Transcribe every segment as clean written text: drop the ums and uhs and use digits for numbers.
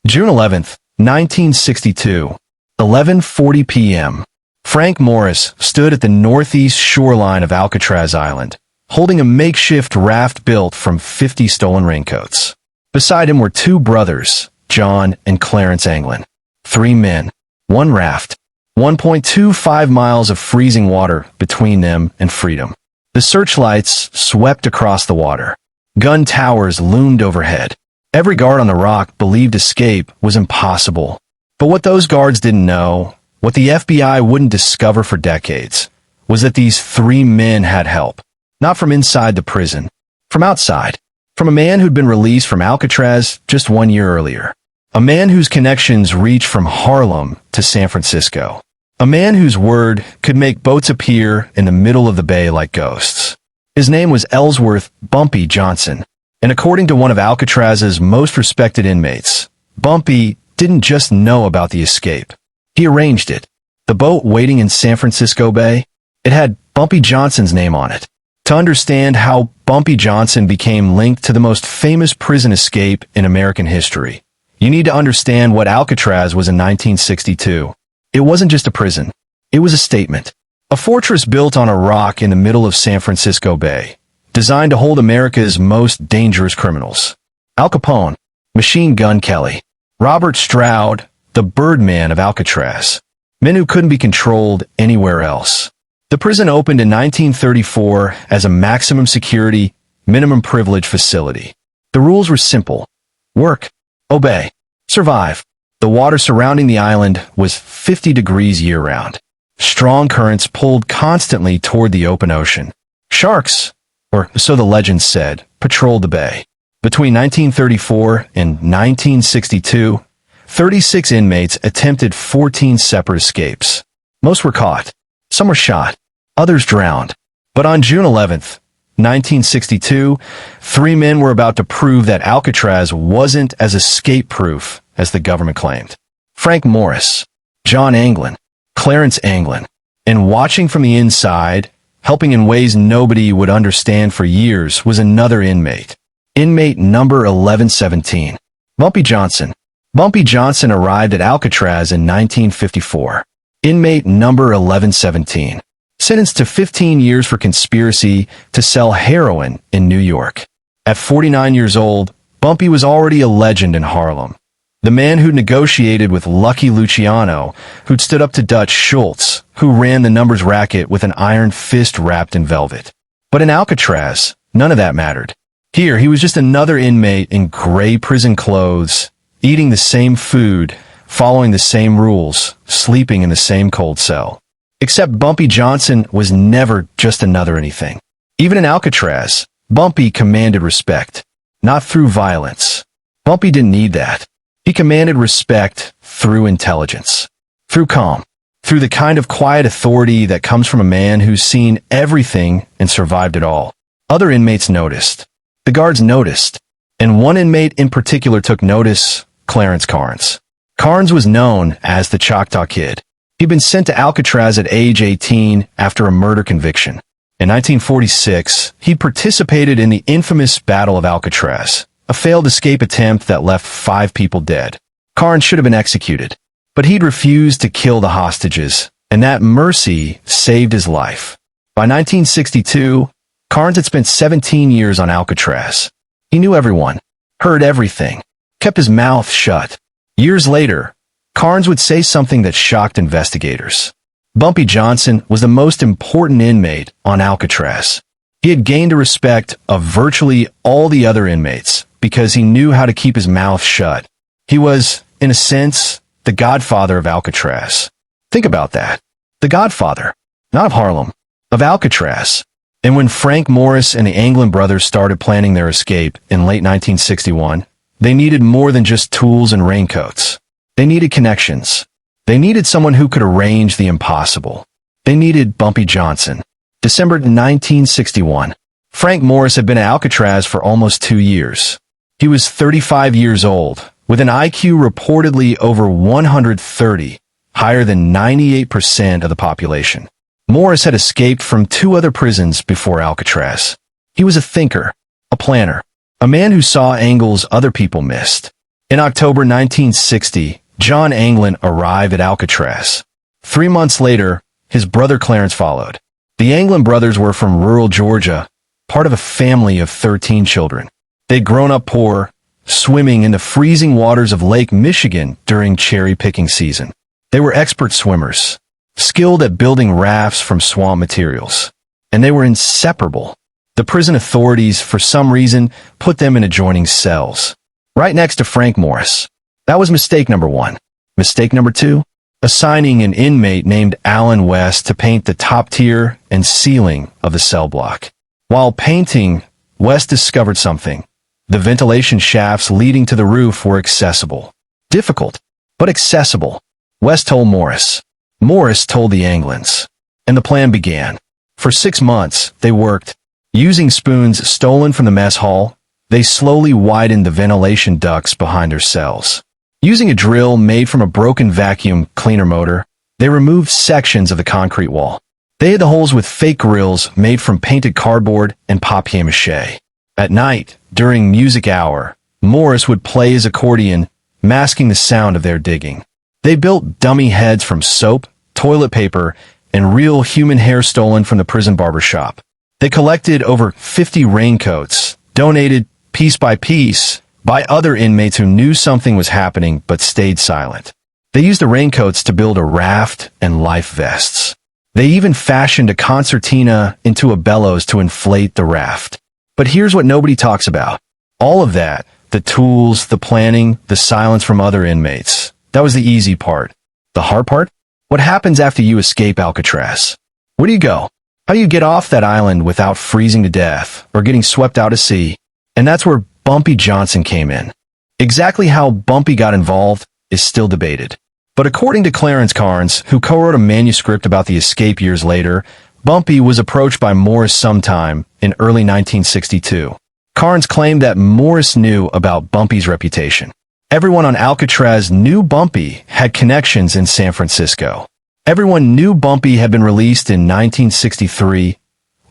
June 11th, 1962, 11:40 p.m. Frank Morris stood at the northeast shoreline of Alcatraz Island, holding a makeshift raft built from 50 stolen raincoats. Beside him were two brothers, John and Clarence Anglin. 3 men, 1 raft, 1.25 miles of freezing water between them and freedom. The searchlights swept across the water. Gun towers loomed overhead. Every guard on the rock believed escape was impossible. But what those guards didn't know, what the FBI wouldn't discover for decades, was that these 3 men had help. Not from inside the prison, from outside. From a man who'd been released from Alcatraz just 1 year earlier. A man whose connections reached from Harlem to San Francisco. A man whose word could make boats appear in the middle of the bay like ghosts. His name was Ellsworth "Bumpy" Johnson, and according to one of Alcatraz's most respected inmates, Bumpy didn't just know about the escape. He arranged it. The boat waiting in San Francisco Bay, it had Bumpy Johnson's name on it. To understand how Bumpy Johnson became linked to the most famous prison escape in American history, you need to understand what Alcatraz was in 1962. It wasn't just a prison. It was a statement. A fortress built on a rock in the middle of San Francisco Bay, designed to hold America's most dangerous criminals. Al Capone, Machine Gun Kelly, Robert Stroud, the Birdman of Alcatraz. Men who couldn't be controlled anywhere else. The prison opened in 1934 as a maximum security, minimum privilege facility. The rules were simple. Work, obey, survive. The water surrounding the island was 50 degrees year-round. Strong currents pulled constantly toward the open ocean. Sharks, or so the legends said, patrolled the bay. Between 1934 and 1962, 36 inmates attempted 14 separate escapes. Most were caught. Some were shot. Others drowned. But on June 11th, 1962, 3 men were about to prove that Alcatraz wasn't as escape-proof as the government claimed. Frank Morris, John Anglin, Clarence Anglin, and watching from the inside, helping in ways nobody would understand for years, was another inmate. Inmate number 1117, Bumpy Johnson. Bumpy Johnson arrived at Alcatraz in 1954. Inmate number 1117, sentenced to 15 years for conspiracy to sell heroin in New York. At 49 years old, Bumpy was already a legend in Harlem. The man who negotiated with Lucky Luciano, who'd stood up to Dutch Schultz, who ran the numbers racket with an iron fist wrapped in velvet. But in Alcatraz, none of that mattered. Here, he was just another inmate in gray prison clothes, eating the same food, following the same rules, sleeping in the same cold cell. Except Bumpy Johnson was never just another anything. Even in Alcatraz, Bumpy commanded respect, not through violence. Bumpy didn't need that. He commanded respect through intelligence, through calm, through the kind of quiet authority that comes from a man who's seen everything and survived it all. Other inmates noticed. The guards noticed. And one inmate in particular took notice, Clarence Carnes. Carnes was known as the Choctaw Kid. He'd been sent to Alcatraz at age 18 after a murder conviction. In 1946, he'd participated in the infamous Battle of Alcatraz, a failed escape attempt that left 5 people dead. Carnes should have been executed, but he'd refused to kill the hostages, and that mercy saved his life. By 1962, Carnes had spent 17 years on Alcatraz. He knew everyone, heard everything, kept his mouth shut. Years later, Carnes would say something that shocked investigators. Bumpy Johnson was the most important inmate on Alcatraz. He had gained the respect of virtually all the other inmates because he knew how to keep his mouth shut. He was, in a sense, the godfather of Alcatraz. Think about that. The godfather, not of Harlem, of Alcatraz. And when Frank Morris and the Anglin brothers started planning their escape in late 1961, they needed more than just tools and raincoats. They needed connections. They needed someone who could arrange the impossible. They needed Bumpy Johnson. December 1961. Frank Morris had been at Alcatraz for almost 2 years. He was 35 years old, with an IQ reportedly over 130, higher than 98% of the population. Morris had escaped from 2 other prisons before Alcatraz. He was a thinker, a planner, a man who saw angles other people missed. In October 1960, John Anglin arrived at Alcatraz. 3 months later, his brother Clarence followed. The Anglin brothers were from rural Georgia, part of a family of 13 children. They'd grown up poor, swimming in the freezing waters of Lake Michigan during cherry-picking season. They were expert swimmers, skilled at building rafts from swamp materials, and they were inseparable. The prison authorities, for some reason, put them in adjoining cells, right next to Frank Morris. That was mistake number one. Mistake number two? Assigning an inmate named Alan West to paint the top tier and ceiling of the cell block. While painting, West discovered something. The ventilation shafts leading to the roof were accessible. Difficult, but accessible. West told Morris. Morris told the Anglins. And the plan began. For 6 months, they worked. Using spoons stolen from the mess hall, they slowly widened the ventilation ducts behind their cells. Using a drill made from a broken vacuum cleaner motor, they removed sections of the concrete wall. They hid the holes with fake grills made from painted cardboard and papier-mâché. At night, during music hour, Morris would play his accordion, masking the sound of their digging. They built dummy heads from soap, toilet paper, and real human hair stolen from the prison barber shop. They collected over 50 raincoats, donated piece by piece by other inmates who knew something was happening but stayed silent. They used the raincoats to build a raft and life vests. They even fashioned a concertina into a bellows to inflate the raft. But here's what nobody talks about. All of that, the tools, the planning, the silence from other inmates, that was the easy part. The hard part? What happens after you escape Alcatraz? Where do you go? How do you get off that island without freezing to death or getting swept out to sea? And that's where Bumpy Johnson came in. Exactly how Bumpy got involved is still debated. But according to Clarence Carnes, who co-wrote a manuscript about the escape years later, Bumpy was approached by Morris sometime in early 1962. Carnes claimed that Morris knew about Bumpy's reputation. Everyone on Alcatraz knew Bumpy had connections in San Francisco. Everyone knew Bumpy had been released in 1963.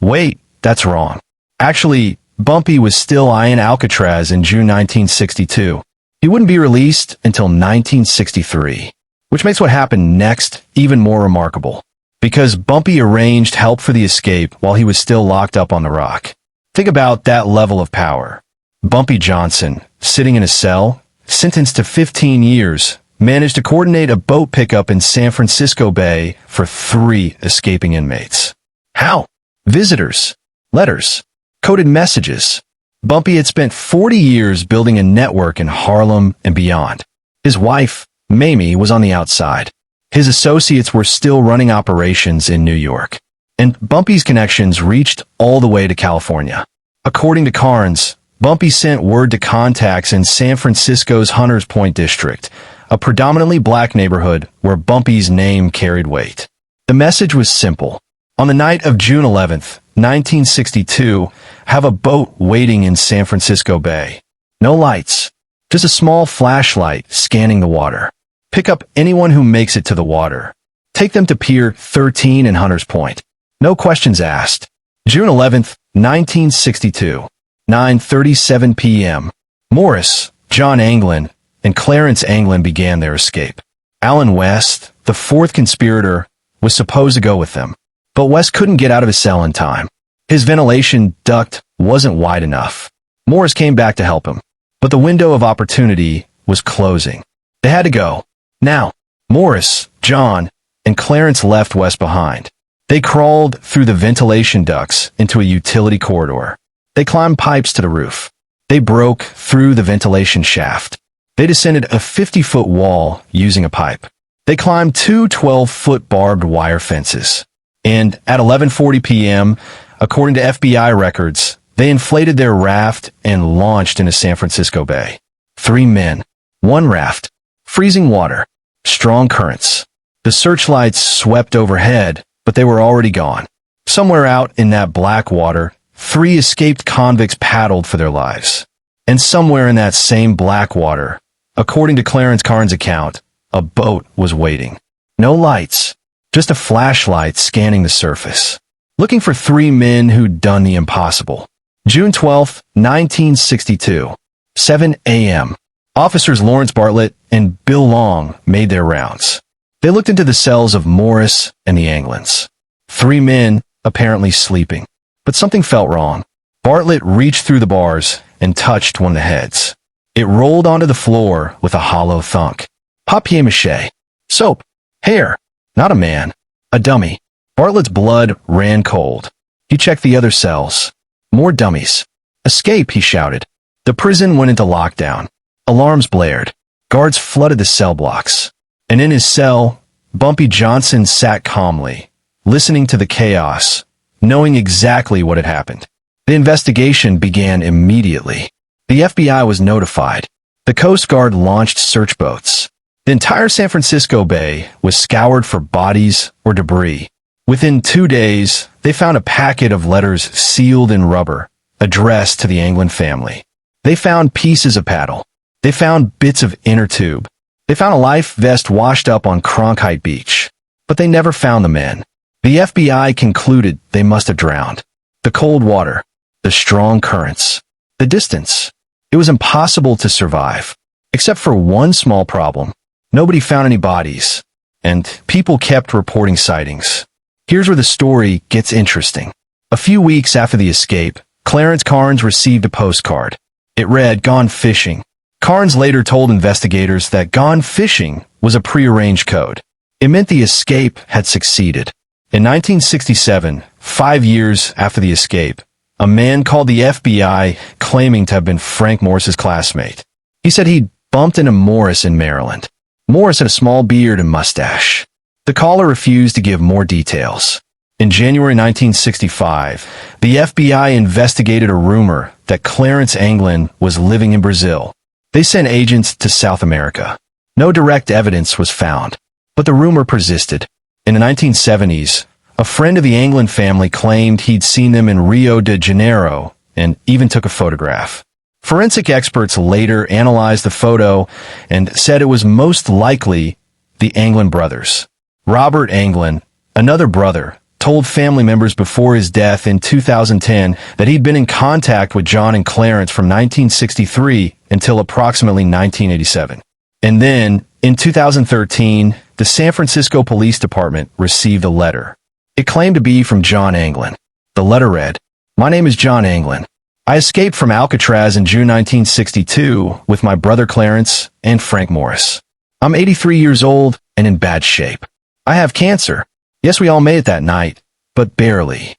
Wait, that's wrong. Actually, Bumpy was still eyeing Alcatraz in June 1962. He wouldn't be released until 1963, which makes what happened next even more remarkable. Because Bumpy arranged help for the escape while he was still locked up on the rock. Think about that level of power. Bumpy Johnson, sitting in a cell, sentenced to 15 years, managed to coordinate a boat pickup in San Francisco Bay for 3 escaping inmates. How? Visitors, letters, coded messages. Bumpy had spent 40 years building a network in Harlem and beyond. His wife, Mamie, was on the outside. His associates were still running operations in New York. And Bumpy's connections reached all the way to California. According to Carnes, Bumpy sent word to contacts in San Francisco's Hunters Point district, a predominantly black neighborhood where Bumpy's name carried weight. The message was simple. On the night of June 11th, 1962, have a boat waiting in San Francisco Bay. No lights, just a small flashlight scanning the water. Pick up anyone who makes it to the water. Take them to Pier 13 in Hunters Point. No questions asked. June 11th, 1962, 9:37 p.m. Morris, John Anglin, and Clarence Anglin began their escape. Alan West, the 4th conspirator, was supposed to go with them. But West couldn't get out of his cell in time. His ventilation duct wasn't wide enough. Morris came back to help him. But the window of opportunity was closing. They had to go. Now, Morris, John, and Clarence left West behind. They crawled through the ventilation ducts into a utility corridor. They climbed pipes to the roof. They broke through the ventilation shaft. They descended a 50-foot wall using a pipe. They climbed 2 12-foot barbed wire fences. And at 11:40 p.m., according to FBI records, they inflated their raft and launched into San Francisco Bay. 3 men, 1 raft, freezing water, strong currents. The searchlights swept overhead, but they were already gone. Somewhere out in that black water, 3 escaped convicts paddled for their lives. And somewhere in that same black water, according to Clarence Carnes' account, a boat was waiting. No lights, just a flashlight scanning the surface, looking for 3 men who'd done the impossible. June 12th, 1962, 7 a.m. Officers Lawrence Bartlett and Bill Long made their rounds. They looked into the cells of Morris and the Anglins. 3 men, apparently sleeping. But something felt wrong. Bartlett reached through the bars and touched one of the heads. It rolled onto the floor with a hollow thunk. Papier-mâché. Soap. Hair. Not a man. A dummy. Bartlett's blood ran cold. He checked the other cells. More dummies. Escape, he shouted. The prison went into lockdown. Alarms blared. Guards flooded the cell blocks. And in his cell, Bumpy Johnson sat calmly, listening to the chaos, knowing exactly what had happened. The investigation began immediately. The FBI was notified. The Coast Guard launched search boats. The entire San Francisco Bay was scoured for bodies or debris. Within 2 days, they found a packet of letters sealed in rubber, addressed to the Anglin family. They found pieces of paddle. They found bits of inner tube. They found a life vest washed up on Cronkite Beach. But they never found the men. The FBI concluded they must have drowned. The cold water, the strong currents, the distance. It was impossible to survive. Except for one small problem. Nobody found any bodies. And people kept reporting sightings. Here's where the story gets interesting. A few weeks after the escape, Clarence Carnes received a postcard. It read, "Gone fishing." Carnes later told investigators that "gone fishing" was a prearranged code. It meant the escape had succeeded. In 1967, 5 years after the escape, a man called the FBI claiming to have been Frank Morris's classmate. He said he'd bumped into Morris in Maryland. Morris had a small beard and mustache. The caller refused to give more details. In January 1965, the FBI investigated a rumor that Clarence Anglin was living in Brazil. They sent agents to South America. No direct evidence was found, but the rumor persisted. In the 1970s, a friend of the Anglin family claimed he'd seen them in Rio de Janeiro and even took a photograph. Forensic experts later analyzed the photo and said it was most likely the Anglin brothers. Robert Anglin, another brother, told family members before his death in 2010 that he'd been in contact with John and Clarence from 1963 until approximately 1987. And then, in 2013, the San Francisco Police Department received a letter. It claimed to be from John Anglin. The letter read, "My name is John Anglin. I escaped from Alcatraz in June 1962 with my brother Clarence and Frank Morris. I'm 83 years old and in bad shape. I have cancer. Yes, we all made it that night, but barely."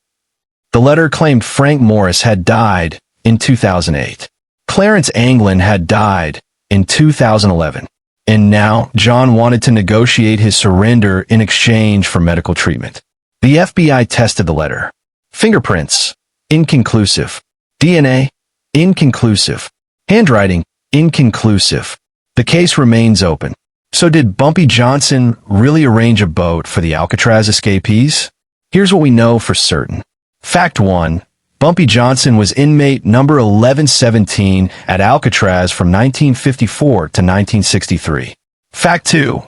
The letter claimed Frank Morris had died in 2008. Clarence Anglin had died in 2011. And now John wanted to negotiate his surrender in exchange for medical treatment. The FBI tested the letter. Fingerprints, inconclusive. DNA, inconclusive. Handwriting, inconclusive. The case remains open. So did Bumpy Johnson really arrange a boat for the Alcatraz escapees? Here's what we know for certain. Fact 1. Bumpy Johnson was inmate number 1117 at Alcatraz from 1954 to 1963. Fact 2.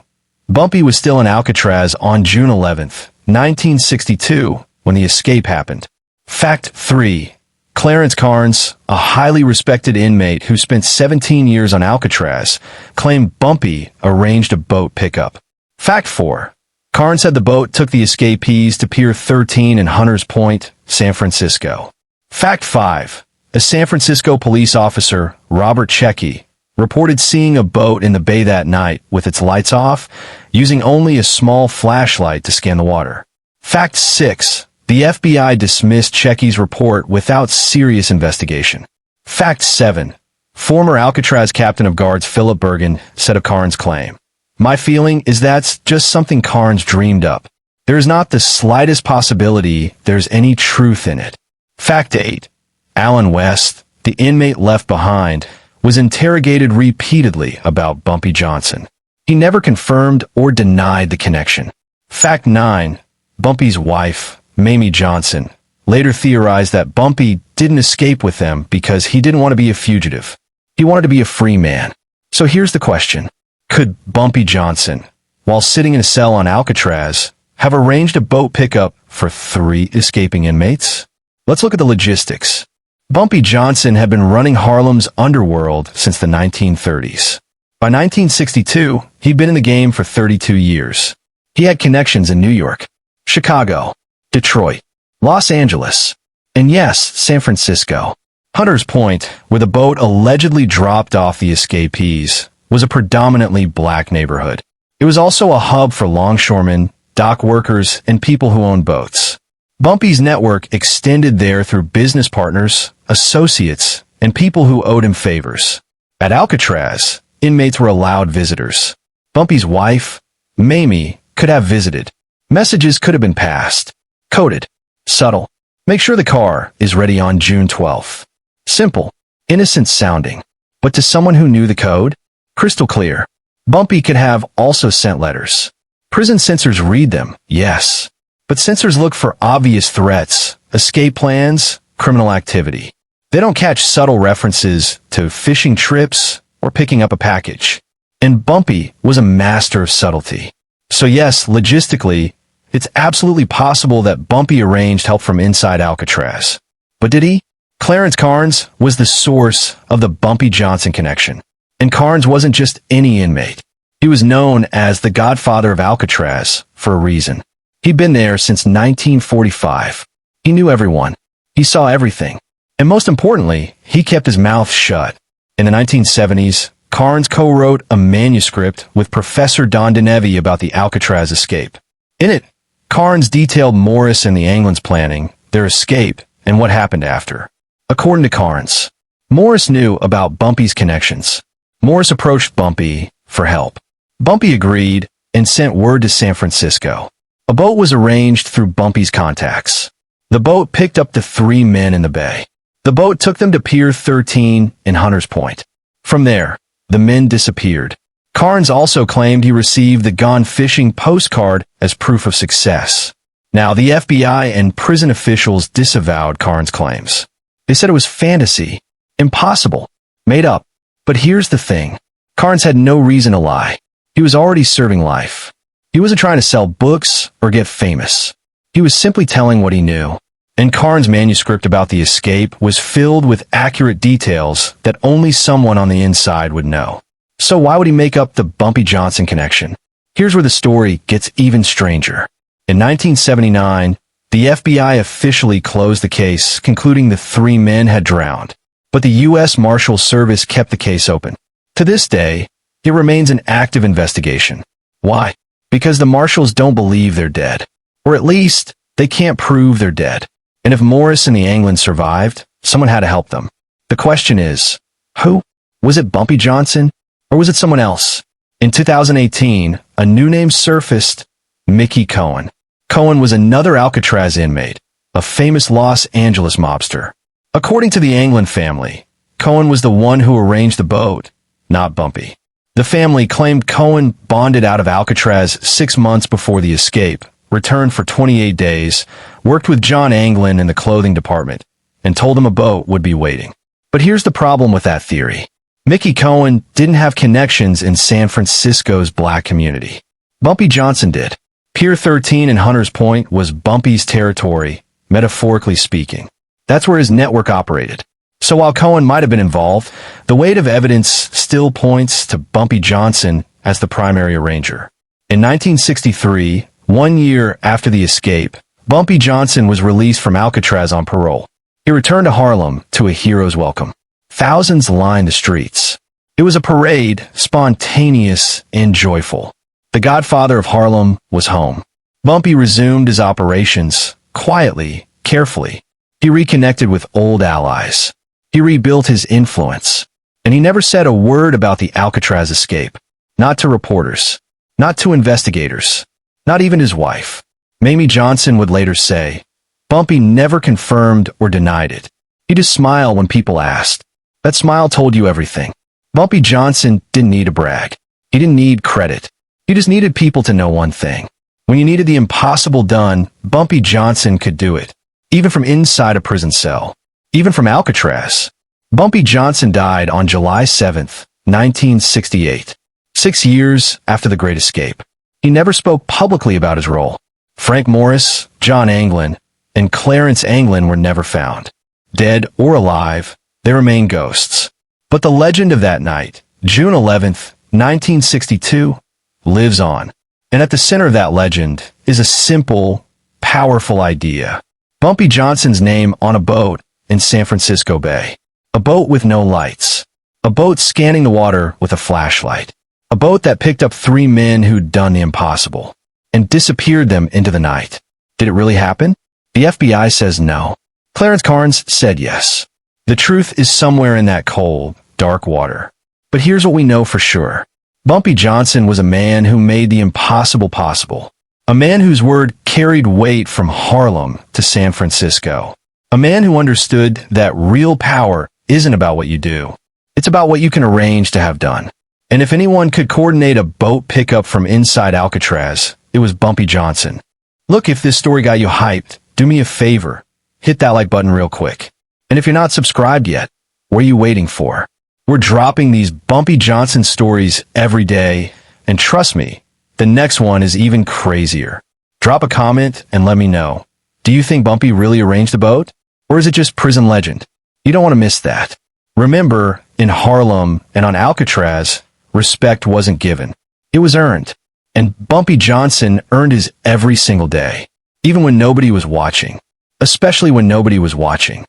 Bumpy was still in Alcatraz on June 11th, 1962, when the escape happened. Fact 3. Clarence Carnes, a highly respected inmate who spent 17 years on Alcatraz, claimed Bumpy arranged a boat pickup. Fact 4. Carnes said the boat took the escapees to Pier 13 in Hunters Point, San Francisco. Fact 5. A San Francisco police officer, Robert Checky, reported seeing a boat in the bay that night with its lights off, using only a small flashlight to scan the water. Fact 6. The FBI dismissed Checky's report without serious investigation. Fact 7. Former Alcatraz captain of guards Philip Bergen said of Carnes' claim, "My feeling is that's just something Carnes dreamed up. There is not the slightest possibility there's any truth in it." Fact 8. Alan West, the inmate left behind, was interrogated repeatedly about Bumpy Johnson. He never confirmed or denied the connection. Fact 9. Bumpy's wife, Mamie Johnson, later theorized that Bumpy didn't escape with them because he didn't want to be a fugitive. He wanted to be a free man. So here's the question. Could Bumpy Johnson, while sitting in a cell on Alcatraz, have arranged a boat pickup for 3 escaping inmates? Let's look at the logistics. Bumpy Johnson had been running Harlem's underworld since the 1930s. By 1962, he'd been in the game for 32 years. He had connections in New York, Chicago, Detroit, Los Angeles, and yes, San Francisco. Hunter's Point, where the boat allegedly dropped off the escapees, was a predominantly black neighborhood. It was also a hub for longshoremen, dock workers, and people who owned boats. Bumpy's network extended there through business partners, associates, and people who owed him favors. At Alcatraz, inmates were allowed visitors. Bumpy's wife, Mamie, could have visited. Messages could have been passed. Coded. Subtle. Make sure the car is ready on June 12th. Simple. Innocent sounding. But to someone who knew the code, crystal clear. Bumpy could have also sent letters. Prison censors read them, yes. But censors look for obvious threats, escape plans, criminal activity. They don't catch subtle references to fishing trips or picking up a package. And Bumpy was a master of subtlety. So yes, logistically, it's absolutely possible that Bumpy arranged help from inside Alcatraz. But did he? Clarence Carnes was the source of the Bumpy Johnson connection. And Carnes wasn't just any inmate. He was known as the Godfather of Alcatraz for a reason. He'd been there since 1945. He knew everyone. He saw everything. And most importantly, he kept his mouth shut. In the 1970s, Carnes co-wrote a manuscript with Professor Don DeNevy about the Alcatraz escape. In it, Carnes detailed Morris and the Anglin's planning, their escape, and what happened after. According to Carnes, Morris knew about Bumpy's connections. Morris approached Bumpy for help. Bumpy agreed and sent word to San Francisco. A boat was arranged through Bumpy's contacts. The boat picked up the 3 men in the bay. The boat took them to Pier 13 in Hunter's Point. From there, the men disappeared. Carnes also claimed he received the gone fishing postcard as proof of success. Now, the FBI and prison officials disavowed Carnes' claims. They said it was fantasy, impossible, made up. But here's the thing. Carnes had no reason to lie. He was already serving life. He wasn't trying to sell books or get famous. He was simply telling what he knew. And Carnes' manuscript about the escape was filled with accurate details that only someone on the inside would know. So why would he make up the Bumpy Johnson connection? Here's where the story gets even stranger. In 1979, the FBI officially closed the case, concluding the 3 men had drowned. But the U.S. Marshal Service kept the case open. To this day, it remains an active investigation. Why? Because the marshals don't believe they're dead. Or at least, they can't prove they're dead. And if Morris and the Anglin survived, someone had to help them. The question is, who? Was it Bumpy Johnson? Or was it someone else? In 2018, a new name surfaced, Mickey Cohen. Cohen was another Alcatraz inmate, a famous Los Angeles mobster. According to the Anglin family, Cohen was the one who arranged the boat, not Bumpy. The family claimed Cohen bonded out of Alcatraz 6 months before the escape, returned for 28 days, worked with John Anglin in the clothing department, and told him a boat would be waiting. But here's the problem with that theory. Mickey Cohen didn't have connections in San Francisco's black community. Bumpy Johnson did. Pier 13 in Hunter's Point was Bumpy's territory, metaphorically speaking. That's where his network operated. So while Cohen might have been involved, the weight of evidence still points to Bumpy Johnson as the primary arranger. In 1963, 1 year after the escape, Bumpy Johnson was released from Alcatraz on parole. He returned to Harlem to a hero's welcome. Thousands lined the streets. It was a parade, spontaneous and joyful. The Godfather of Harlem was home. Bumpy resumed his operations, quietly, carefully. He reconnected with old allies. He rebuilt his influence. And he never said a word about the Alcatraz escape. Not to reporters. Not to investigators. Not even his wife. Mamie Johnson would later say, Bumpy never confirmed or denied it. He just smiled when people asked. That smile told you everything. Bumpy Johnson didn't need to brag. He didn't need credit. He just needed people to know one thing. When you needed the impossible done, Bumpy Johnson could do it. Even from inside a prison cell. Even from Alcatraz. Bumpy Johnson died on July 7, 1968. 6 years after the Great Escape. He never spoke publicly about his role. Frank Morris, John Anglin, and Clarence Anglin were never found. dead or alive, they remain ghosts. But the legend of that night, June 11th, 1962, lives on. And at the center of that legend is a simple, powerful idea. Bumpy Johnson's name on a boat in San Francisco Bay. A boat with no lights. A boat scanning the water with a flashlight. A boat that picked up 3 men who'd done the impossible and disappeared them into the night. Did it really happen? The FBI says no. Clarence Carnes said yes. The truth is somewhere in that cold, dark water. But here's what we know for sure. Bumpy Johnson was a man who made the impossible possible. A man whose word carried weight from Harlem to San Francisco. A man who understood that real power isn't about what you do. It's about what you can arrange to have done. And if anyone could coordinate a boat pickup from inside Alcatraz, it was Bumpy Johnson. Look, if this story got you hyped, do me a favor. Hit that like button real quick. And if you're not subscribed yet, what are you waiting for? We're dropping these Bumpy Johnson stories every day, and trust me, the next one is even crazier. Drop a comment and let me know. Do you think Bumpy really arranged the boat? Or is it just prison legend? You don't want to miss that. Remember, in Harlem and on Alcatraz, respect wasn't given. It was earned. And Bumpy Johnson earned his every single day, even when nobody was watching. Especially when nobody was watching.